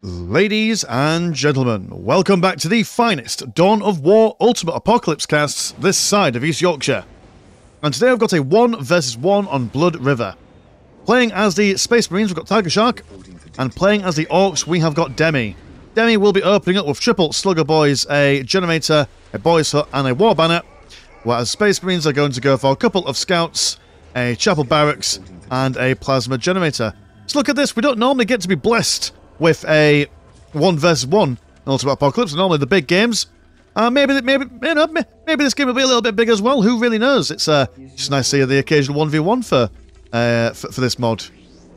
Ladies and gentlemen, welcome back to the finest Dawn of War Ultimate Apocalypse casts this side of East Yorkshire. And today I've got a 1 versus 1 on Blood River. Playing as the Space Marines, we've got Tigershark, and playing as the Orks, we have got Demi. Demi will be opening up with triple Slugger Boys, a Generator, a Boys Hut, and a War Banner, whereas Space Marines are going to go for a couple of Scouts, a Chapel Barracks, and a Plasma Generator. So look at this, we don't normally get to be blessed with a 1 versus 1 in Ultimate Apocalypse. Normally the big games. Maybe this game will be a little bit big as well. Who really knows? It's just nice to see the occasional 1v1 for this mod.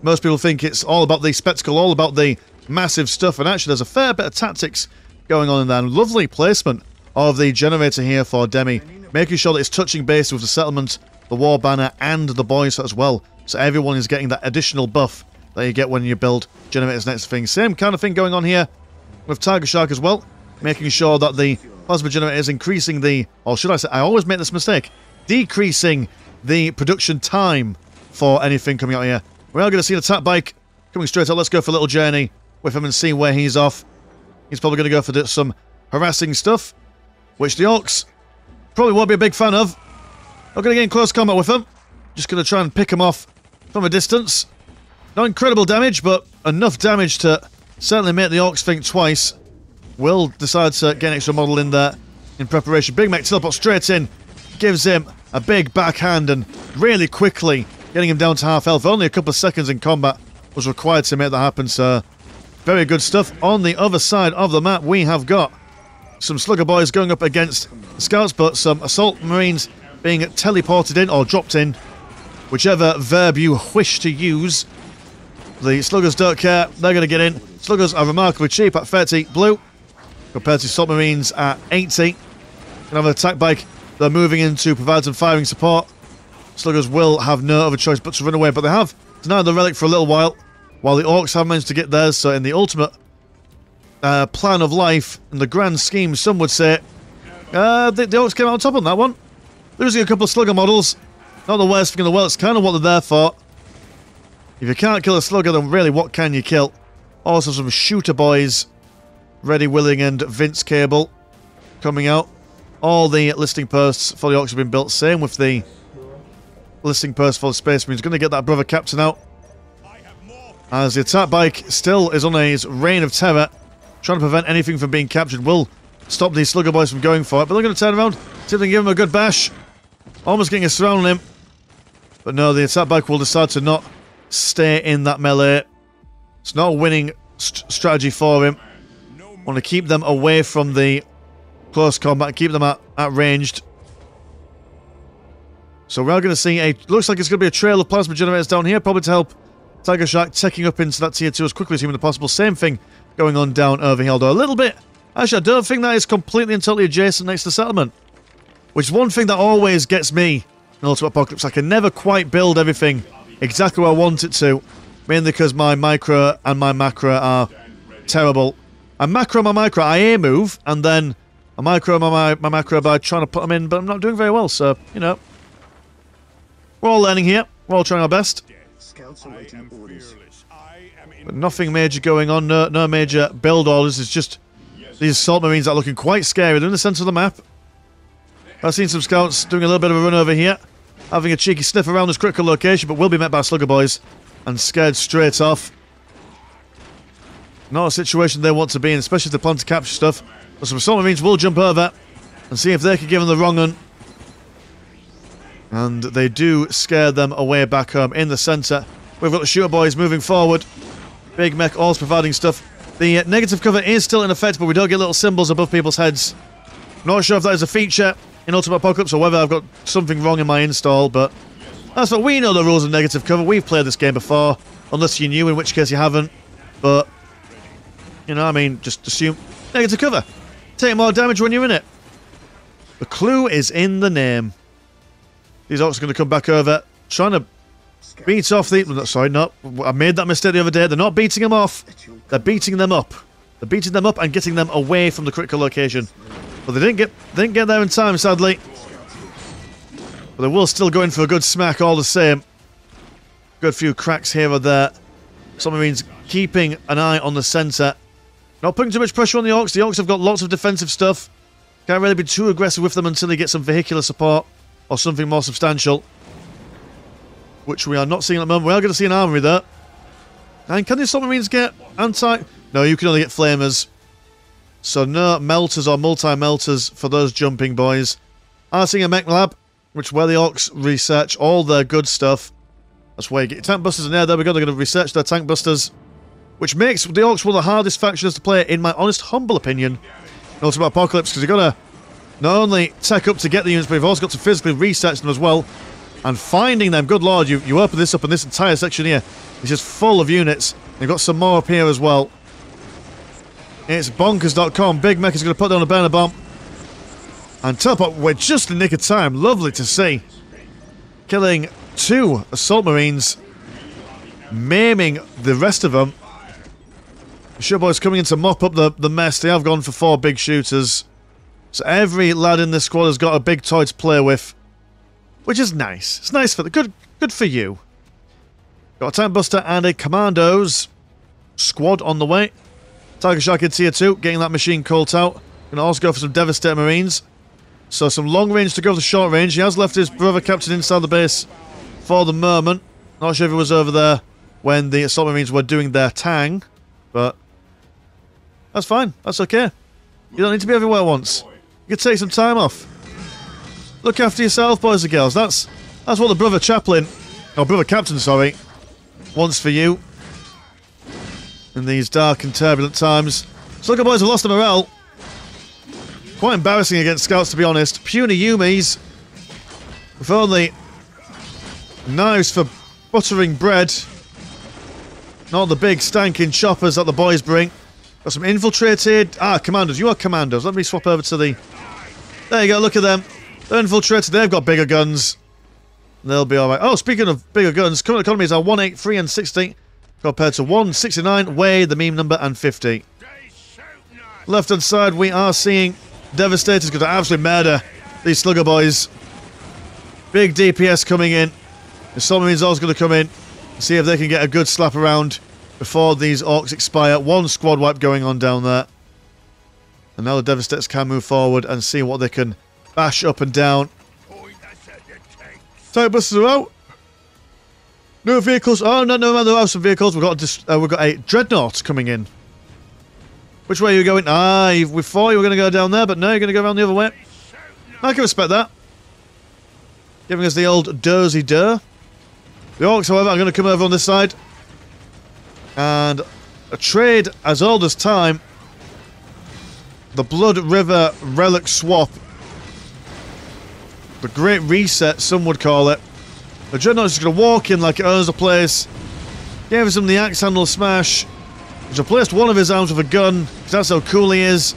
Most people think it's all about the spectacle, all about the massive stuff, and actually there's a fair bit of tactics going on in there. And lovely placement of the generator here for Demi, making sure that it's touching base with the settlement, the War Banner, and the Boys Hut as well. So everyone is getting that additional buff that you get when you build generators next thing. Same kind of thing going on here with Tigershark as well, making sure that the plasma generator is increasing the, or should I say, I always make this mistake, decreasing the production time for anything coming out here. We are going to see an attack bike coming straight out. Let's go for a little journey with him and see where he's off. He's probably going to go for some harassing stuff, which the Orks probably won't be a big fan of. Not going to get in close combat with him. Just going to try and pick him off from a distance. Not incredible damage, but enough damage to certainly make the Orks think twice. Will decide to get an extra model in there in preparation. Big Mech teleport straight in, gives him a big backhand, and really quickly getting him down to half health. Only a couple of seconds in combat was required to make that happen, so very good stuff. On the other side of the map, we have got some Slugger Boys going up against the Scouts, but some Assault Marines being teleported in, or dropped in, whichever verb you wish to use. The Sluggers don't care, they're going to get in. Sluggers are remarkably cheap at 30 blue, compared to Assault Marines at 80. Can have an attack bike they're moving in to provide some firing support. Sluggers will have no other choice but to run away, but they have denied the relic for a little while the Orks have managed to get theirs. So in the ultimate plan of life, in the grand scheme, some would say, the Orks came out on top on that one. Losing a couple of Slugger models, not the worst thing in the world, it's kind of what they're there for. If you can't kill a Slugger, then really what can you kill? Also some Shooter Boys, Ready, Willing, and Vince Cable coming out. All the listing posts for the Orks have been built. Same with the listing post for the Space Marines. Going to get that Brother Captain out. As the attack bike still is on his reign of terror, trying to prevent anything from being captured. Will stop these Slugger Boys from going for it, but they're going to turn around, see if they can give him a good bash. Almost getting a surround on him. But no, the attack bike will decide to not stay in that melee. It's not a winning strategy for him. Want to keep them away from the close combat, keep them at ranged. So we are going to see looks like it's going to be a trail of plasma generators down here, probably to help Tigershark taking up into that tier 2 as quickly as humanly possible. Same thing going on down over here, although a little bit. Actually, I don't think that is completely and totally adjacent next to settlement, which is one thing that always gets me in Ultimate Apocalypse. I can never quite build everything exactly where I want it to, mainly because my micro and my macro are terrible. I macro my micro, I air move, and then I micro my macro by trying to put them in, but I'm not doing very well, so, you know. We're all learning here. We're all trying our best. But nothing major going on, no major build orders. It's just these Assault Marines that are looking quite scary. They're in the centre of the map. I've seen some Scouts doing a little bit of a run over here, having a cheeky sniff around this critical location, but will be met by Slugger Boys and scared straight off. Not a situation they want to be in, especially if they plan to capture stuff. But some Assault Marines will jump over and see if they can give them the wrong one. And they do scare them away back home in the centre. We've got the Shooter Boys moving forward. Big Mech also providing stuff. The negative cover is still in effect, but we don't get little symbols above people's heads. Not sure if that is a feature in Ultimate Apocalypse or whether I've got something wrong in my install, but that's what we know the rules of negative cover. We've played this game before, unless you're new, in which case you haven't. But, you know, I mean, just assume negative cover. Take more damage when you're in it. The clue is in the name. These Orks are going to come back over, trying to beat off the... Sorry, no. I made that mistake the other day. They're not beating them off. They're beating them up. They're beating them up and getting them away from the critical location. But they didn't get there in time, sadly. But they will still go in for a good smack all the same. Good few cracks here or there. Some Marines keeping an eye on the centre. Not putting too much pressure on the Orks. The Orks have got lots of defensive stuff. Can't really be too aggressive with them until they get some vehicular support or something more substantial. Which we are not seeing at the moment. We are going to see an armory there. And can these submarines get anti... No, you can only get flamers. So no melters or multi-melters for those jumping boys. I'm seeing a mech lab, which where the Orks research all their good stuff. That's where you get your tank busters in there. There we go. They're going to research their tank busters. Which makes the Orks one of the hardest factions to play, in my honest, humble opinion, in Ultimate Apocalypse, because you've got to not only tech up to get the units, but you've also got to physically research them as well. And finding them, good lord, you open this up and this entire section here is just full of units. You've got some more up here as well. It's bonkers.com. Big Mech is going to put down a burner bomb. And teleport, we're just in the nick of time. Lovely to see. Killing 2 assault marines. Maiming the rest of them. The Sure Boys coming in to mop up the mess. They have gone for 4 big shooters. So every lad in this squad has got a big toy to play with. Which is nice. It's nice for the good for you. Got a tank buster and a commandos squad on the way. Tigershark in tier 2, getting that machine cult out. Gonna also go for some Devastator Marines. So some long range to go for the short range. He has left his brother captain inside the base for the moment. Not sure if he was over there when the assault marines were doing their tang. But that's fine. That's okay. You don't need to be everywhere at once. You can take some time off. Look after yourself, boys and girls. That's what the brother chaplain, or brother captain, sorry, wants for you in these dark and turbulent times. So look at boys, have lost the morale. Quite embarrassing against scouts, to be honest. Puny Yumis with only knives for buttering bread. Not the big stanking choppers that the boys bring. Got some infiltrated... commandos. You are commandos. Let me swap over to the... There you go, look at them. They're infiltrated. They've got bigger guns. They'll be alright. Oh, speaking of bigger guns, current economies are 183 and 60 compared to 169, Way, the meme number, and 50. Left-hand side, we are seeing Devastators going to absolutely murder these slugger boys. Big DPS coming in. The submarines also going to come in. See if they can get a good slap around before these Orks expire. 1 squad wipe going on down there. And now the Devastators can move forward and see what they can bash up and down. Tank busters are out. No vehicles. Oh, no, there are some vehicles. We've got a Dreadnought coming in. Which way are you going? We thought you were going to go down there, but no, you're going to go around the other way. I can respect that. Giving us the old dozy dur. The Orks, however, are going to come over on this side. And a trade as old as time. The Blood River Relic Swap. The Great Reset, some would call it. The Dreadnought is going to walk in like it owns the place. Gave him the axe handle smash. He's replaced one of his arms with a gun, because that's how cool he is.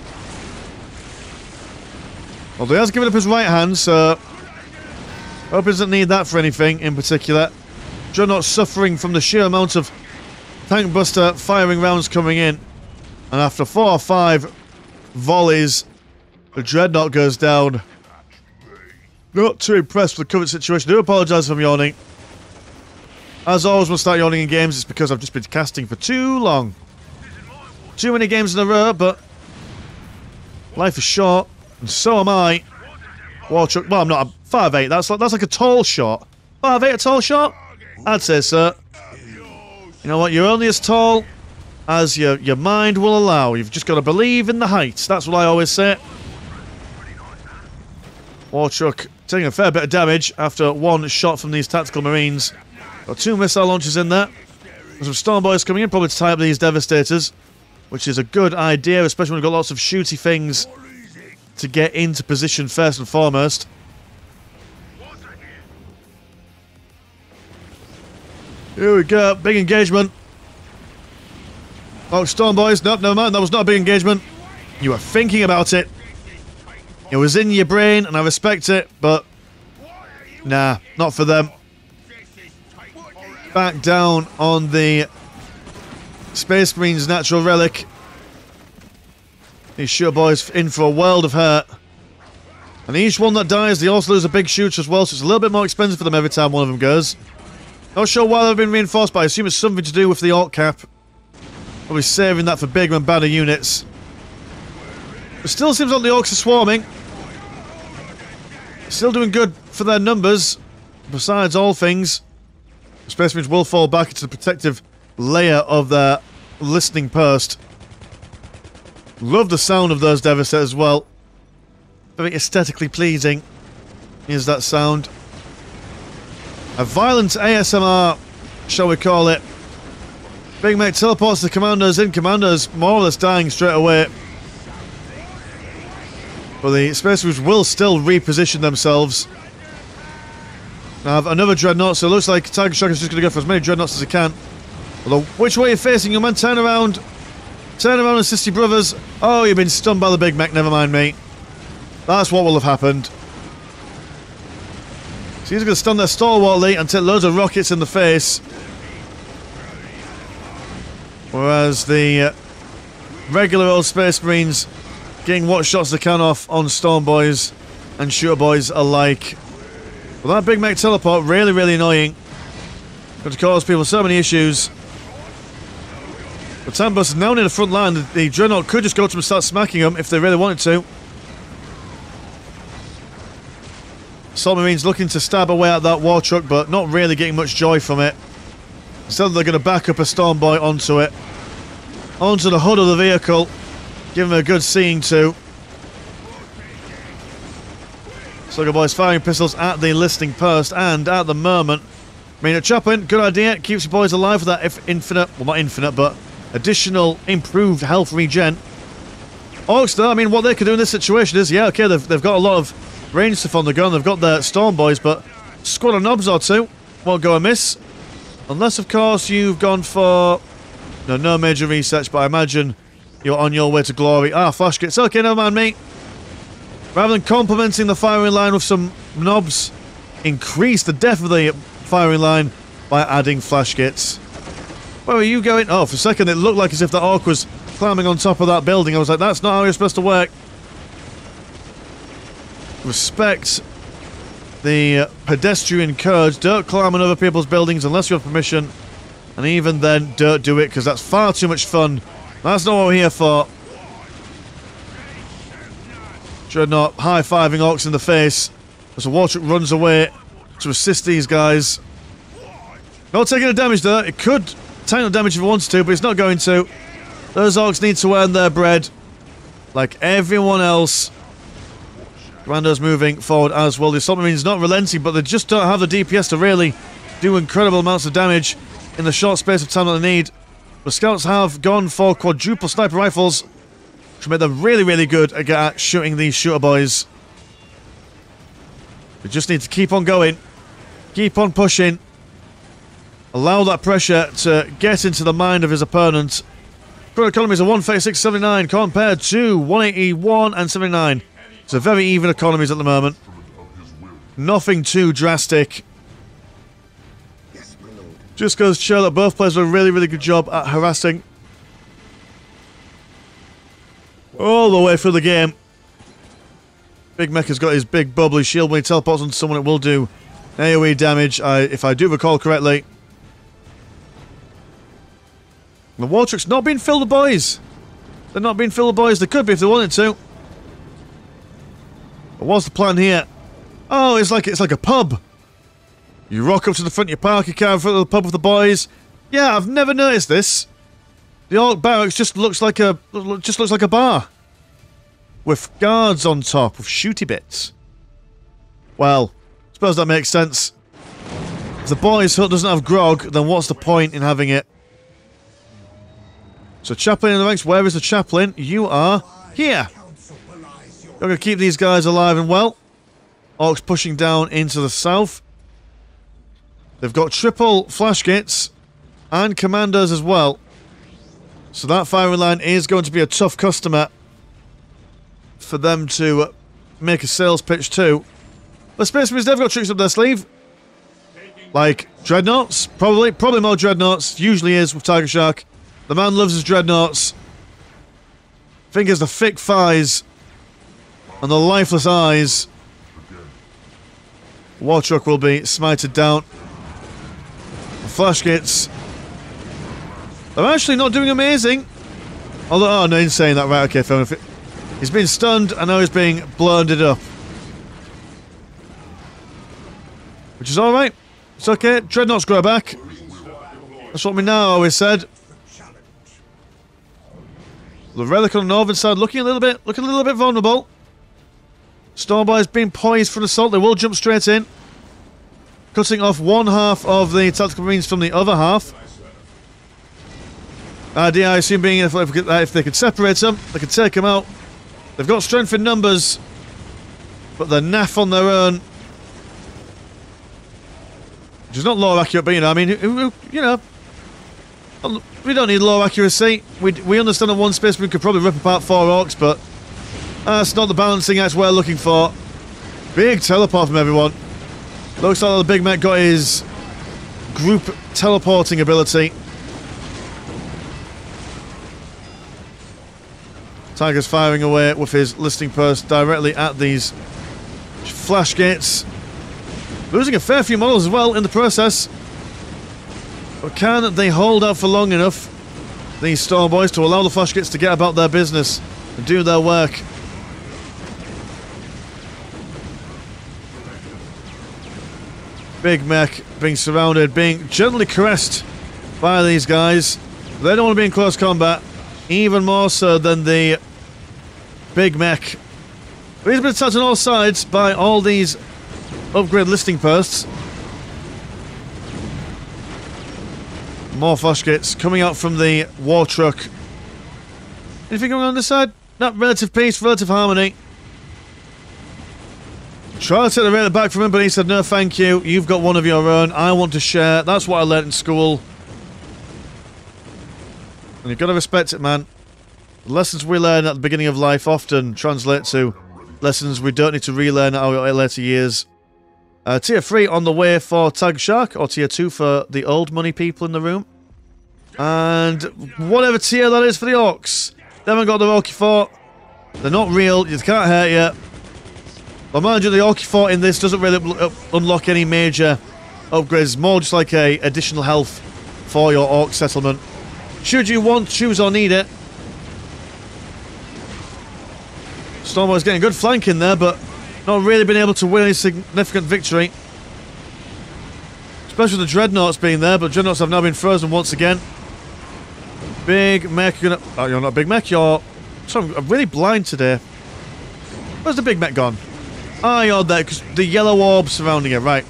Although he has given up his right hand, so... Hope he doesn't need that for anything in particular. Dreadnought suffering from the sheer amount of tank buster firing rounds coming in. And after 4 or 5 volleys, the Dreadnought goes down. Not too impressed with the current situation. I do apologise if I'm yawning. As always, when I start yawning in games, it's because I've just been casting for too long. Too many games in a row, but life is short, and so am I. Warchuck, well, I'm not. I'm 5'8". That's like a tall shot. 5'8", a tall shot? I'd say so. You know what? You're only as tall as your mind will allow. You've just got to believe in the heights. That's what I always say. Warchuck taking a fair bit of damage after 1 shot from these tactical marines. Got 2 missile launchers in there. There's some storm boys coming in, probably to tie up these Devastators, which is a good idea, especially when we've got lots of shooty things to get into position first and foremost. Here we go, big engagement. Oh, storm boys, nope, no man, that was not a big engagement. You were thinking about it. It was in your brain, and I respect it, but nah, not for them. Back down on the Space Marines Natural Relic. These Sure Boys in for a world of hurt. And each one that dies, they also lose a big shooter as well, so it's a little bit more expensive for them every time one of them goes. Not sure why they've been reinforced, but I assume it's something to do with the Ork cap. Probably saving that for bigger and badder units. It still seems like the Orks are swarming. Still doing good for their numbers. Besides all things, the Space Marines will fall back into the protective layer of their listening post. Love the sound of those Devastators as well. Very aesthetically pleasing is that sound. A violent ASMR, shall we call it. Big Mech teleports the commandos in. Commandos more or less dying straight away. But the Space Marines will still reposition themselves. Now have another Dreadnought, so it looks like Tigershark is just going to go for as many Dreadnoughts as he can. Although, which way are you facing, your man? Turn around. Turn around and assist your brothers. Oh, you've been stunned by the Big Mech, never mind, mate. That's what will have happened. So he's going to stun their stalwartly and take loads of rockets in the face. Whereas the regular old Space Marines getting what shots they can off on Storm Boys and Shooter Boys alike. Well, that Big Mech teleport, really, really annoying. Going to cause people so many issues. But Tambus is now in the front line. The Dreadnought could just go to them and start smacking them if they really wanted to. Assault Marines looking to stab away at that war truck, but not really getting much joy from it. Instead, they're going to back up a Storm Boy onto it. Onto the hood of the vehicle. Give him a good seeing to. Slugger Boys firing pistols at the listening post, and at the moment, I mean, a Chaplain, good idea. Keeps your boys alive with that infinite, well, not infinite, but additional improved health regen. Orks, though, I mean, what they could do in this situation is, yeah, okay, they've got a lot of range stuff on the gun. They've got their Storm Boys, but squad of knobs or two won't go amiss. Unless, of course, you've gone for no major research, but I imagine you're on your way to glory. Ah, flash kits. Okay, never mind, mate. Rather than complementing the firing line with some knobs, increase the depth of the firing line by adding flash kits. Where are you going? Oh, for a second it looked like as if the Ork was climbing on top of that building. I was like, that's not how you're supposed to work. Respect the pedestrian code. Don't climb on other people's buildings unless you have permission. And even then, don't do it, because that's far too much fun. That's not what we're here for. Dreadnought high-fiving Orks in the face as the war truck runs away to assist these guys. Not taking the damage though. It could take the damage if it wants to, but it's not going to. Those Orks need to earn their bread like everyone else. Commandos moving forward as well. The Assault Marines not relenting, but they just don't have the DPS to really do incredible amounts of damage in the short space of time that they need. The Scouts have gone for quadruple sniper rifles, which make them really, really good at shooting these Shooter Boys. We just need to keep on going. Keep on pushing. Allow that pressure to get into the mind of his opponent. Current economies are 136.79 compared to 181 and 79. So very even economies at the moment. Nothing too drastic. Just goes to show that both players do a really, really good job at harassing. All the way through the game. Big Mech has got his big bubbly shield. When he teleports on someone, it will do AoE damage, if I do recall correctly. The war truck's not being filled with boys. They're not being filled with boys. They could be if they wanted to. But what's the plan here? Oh, it's like a pub. You rock up to the front of your parking car in front of the pub with the boys. Yeah, I've never noticed this. The Ork barracks just looks like a bar with guards on top with shooty bits. Well, I suppose that makes sense. If the boys' hut doesn't have grog, then what's the point in having it? So Chaplain in the ranks. Where is the Chaplain? You are here. You're going to keep these guys alive and well. Orks pushing down into the south. They've got triple flash kits and commandos as well. So that firing line is going to be a tough customer for them to make a sales pitch to. But Space Marines never got tricks up their sleeve. Like Dreadnoughts, probably more Dreadnoughts. Usually is with Tigershark. The man loves his Dreadnoughts. Fingers the thick thighs and the lifeless eyes. War truck will be smited down. Flash kits They're actually not doing amazing. Although, oh no, he's saying that, right, okay, fair enough. He's been stunned, and now he's being blinded up. Which is alright. It's okay. Dreadnoughts grow back. That's what we now always said. The relic on the northern side looking a little bit vulnerable. Stormboy's being poised for an assault. They will jump straight in. Cutting off one half of the tactical marines from the other half. Idea, I assume, being if they could separate them, they could take them out. They've got strength in numbers, but they're naff on their own. Which is not low accurate, but you know, I mean, you know, we don't need low accuracy. We understand that one space we could probably rip apart 4 orcs, but that's not the balancing act we're looking for. Big teleport from everyone. Looks like the big mech got his group teleporting ability. Tiger's firing away with his listing post directly at these flash gates. Losing a fair few models as well in the process. But can they hold out for long enough, these Storm Boys, to allow the flash gates to get about their business and do their work? Big mech being surrounded, being gently caressed by these guys. They don't want to be in close combat, even more so than the big mech. But he's been attacked on all sides by all these upgrade listing posts. More flash gates coming out from the war truck. Anything going on this side? No, relative peace, relative harmony. Try to take the radar back from him, but he said, no thank you, you've got one of your own, I want to share. That's what I learnt in school. And you've got to respect it, man. The lessons we learn at the beginning of life often translate to lessons we don't need to relearn at our later years. Tier 3 on the way for Tigershark, or Tier 2 for the old money people in the room. And whatever tier that is for the Orks. They haven't got the Orky Fort. They're not real, you can't hurt you. But mind you, the Orky Fort in this doesn't really unlock any major upgrades. More just like a additional health for your Orc settlement. Should you want, choose or need it. Stormboy's getting a good flank in there, but not really been able to win any significant victory. Especially the Dreadnoughts being there, but Dreadnoughts have now been frozen once again. Big mech, you're not a big mech, you're... Sorry, I'm really blind today. Where's the big mech gone? Ah, you're there, because the yellow orb surrounding it, right.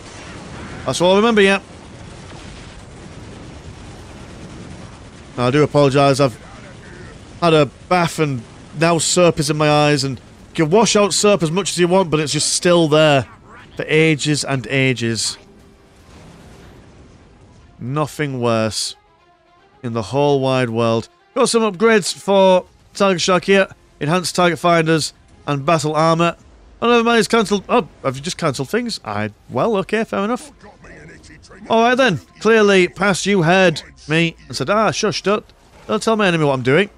That's all I remember, yeah. I do apologise, I've had a bath and now soap is in my eyes, and you can wash out soap as much as you want, but it's just still there for ages and ages. Nothing worse in the whole wide world. Got some upgrades for Tigershark here. Enhanced target finders and battle armour. Oh, never mind, it's cancelled. Oh, have you just cancelled things? Well, okay, fair enough. Alright then. Clearly, past you heard me and said, shush, don't tell my enemy what I'm doing.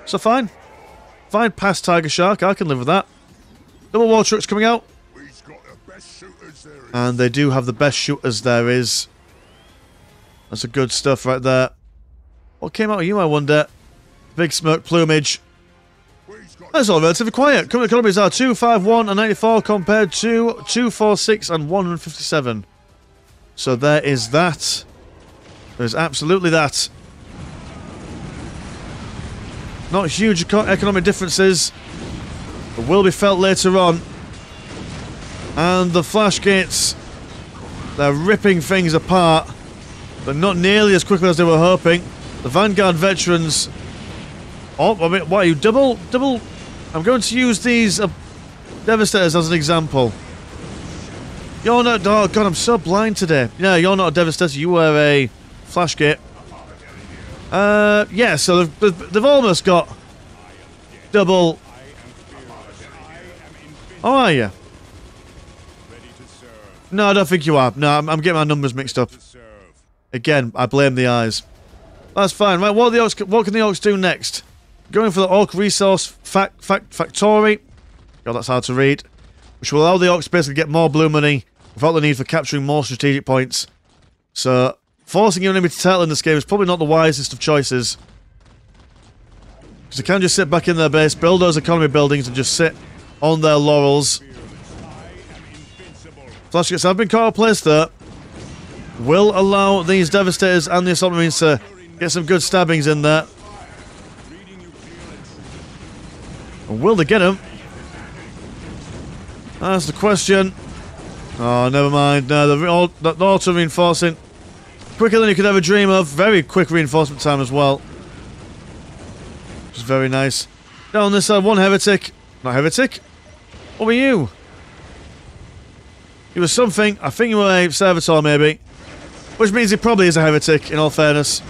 So fine. Fine, past Tigershark, I can live with that. Double war trucks coming out. And they do have the best shooters there is. That's a good stuff right there. What came out of you, I wonder? Big smoke plumage. That's all relatively quiet. Current economies are 251 and 94 compared to 246 and 157. So there is that. There's absolutely that. Not huge economic differences, but will be felt later on. And the flash gates, they're ripping things apart, but not nearly as quickly as they were hoping. The Vanguard veterans... Oh, I mean, what are you, double... I'm going to use these Devastators as an example. You're not... Oh, God, I'm so blind today. Yeah, you're not a Devastator, you were a flash gate. Yeah, so they've almost got double... Oh, are you? No, I don't think you are. No, I'm getting my numbers mixed up. Again, I blame the eyes. That's fine. Right, what can the Orcs do next? Going for the Orc Resource Factory. God, that's hard to read. Which will allow the Orcs basically get more blue money without the need for capturing more strategic points. So, Forcing your enemy to settle in this game is probably not the wisest of choices. Because they can just sit back in their base, build those economy buildings, and just sit on their laurels. Flash gets have been caught out place there. Will allow these Devastators and the Assault Marines to get some good stabbings in there. And will they get them? That's the question. Oh, never mind. No, they're auto-reinforcing. Quicker than you could ever dream of. Very quick reinforcement time as well. Which is very nice. Down this side, one Heretic. Not Heretic? What were you? You were something. I think you were a Servitor, maybe. Which means he probably is a Heretic, in all fairness.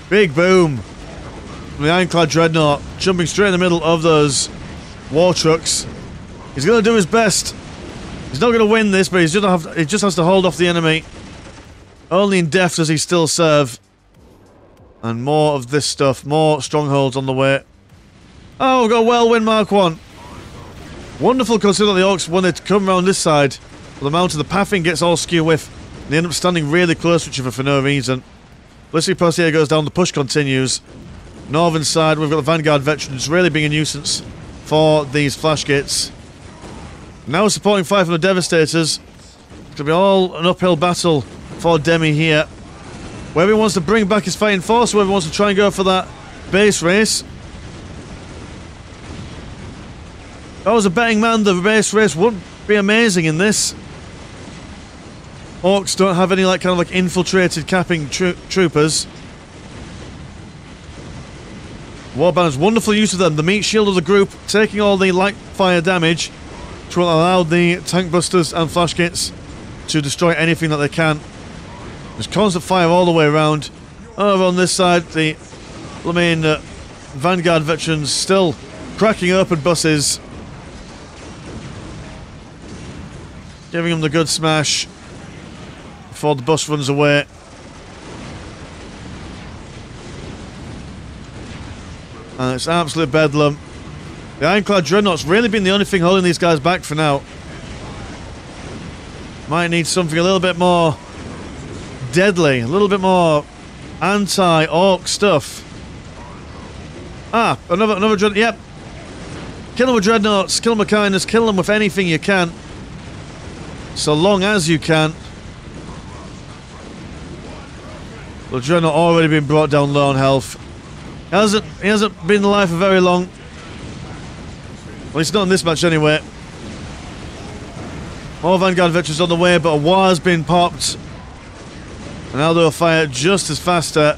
Big boom. From the Ironclad Dreadnought, jumping straight in the middle of those war trucks. He's going to do his best. He's not going to win this, but he just has to hold off the enemy. Only in death does he still serve. And more of this stuff. More strongholds on the way. Oh, we've got a Whirlwind Mark 1. Wonderful considering the Orks, when they come around this side, the mountain, the pathing gets all skew with. They end up standing really close to each other for no reason. Blissey Postier goes down, the push continues. Northern side, we've got the Vanguard Veterans really being a nuisance for these flash gates. Now supporting fire from the Devastators. It's going to be all an uphill battle for Demi here. Whether he wants to bring back his fighting force, or whether he wants to try and go for that base race. If I was a betting man, the base race wouldn't be amazing in this. Orks don't have any kind of infiltrated capping troopers. Warband's wonderful use of them. The meat shield of the group, taking all the light fire damage to allow the tank busters and flash kits to destroy anything that they can. There's constant fire all the way around. Over on this side, the Vanguard Veterans still cracking open buses. Giving them the good smash before the bus runs away. And it's absolute bedlam. The Ironclad Dreadnought's really been the only thing holding these guys back for now. Might need something a little bit more deadly, a little bit more anti-Ork stuff. Ah, another Dreadnought. Yep. Kill them with Dreadnoughts, kill them with kindness, kill them with anything you can. So long as you can. The Dreadnought already been brought down low on health. He hasn't been alive for very long. Well, he's not in this match anyway. More Vanguard Veterans on the way, but a war's been popped. And now they'll fire just as faster.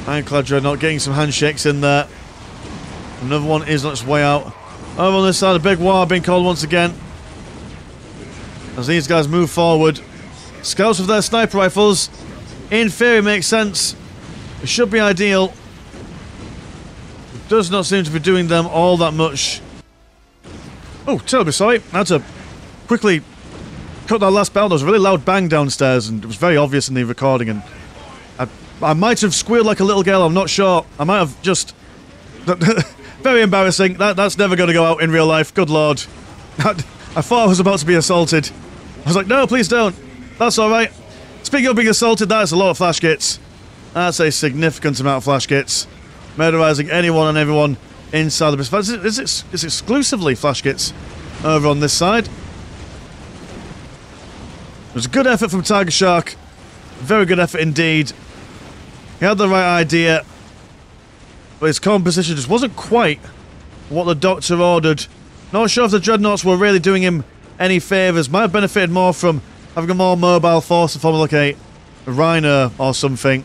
Ironclad Dreadnought getting some handshakes in there. Another one is on its way out. Over on this side, a big war being called once again. As these guys move forward. Scouts with their sniper rifles. In theory makes sense. It should be ideal. It does not seem to be doing them all that much. Oh, terribly sorry. I had to quickly cut that last bell. There was a really loud bang downstairs and it was very obvious in the recording, and I might have squealed like a little girl, I'm not sure. I might have just... Very embarrassing. That's never going to go out in real life. Good lord. I thought I was about to be assaulted. I was like, no, please don't. That's alright. Speaking of being assaulted, that is a lot of flash kits. That's a significant amount of flash kits. Murderizing anyone and everyone inside the base. It's exclusively flash kits over on this side. It was a good effort from Tigershark. Very good effort indeed. He had the right idea. But his composition just wasn't quite what the Doctor ordered. Not sure if the Dreadnoughts were really doing him any favours. Might have benefited more from having a more mobile force in form of like a Rhino or something.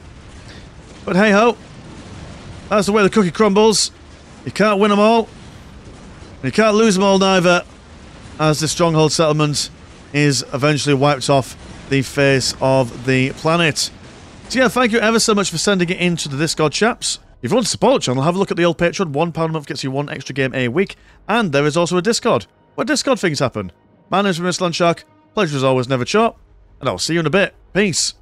But hey ho. That's the way the cookie crumbles. You can't win them all. You can't lose them all neither. As the stronghold settlement is eventually wiped off the face of the planet. So yeah, thank you ever so much for sending it into the Discord, chaps. If you want to support the channel, have a look at the old Patreon. £1 a month gets you one extra game a week. And there is also a Discord, where Discord things happen. My name's Mr. Landshark. Pleasure as always, never short. And I'll see you in a bit. Peace.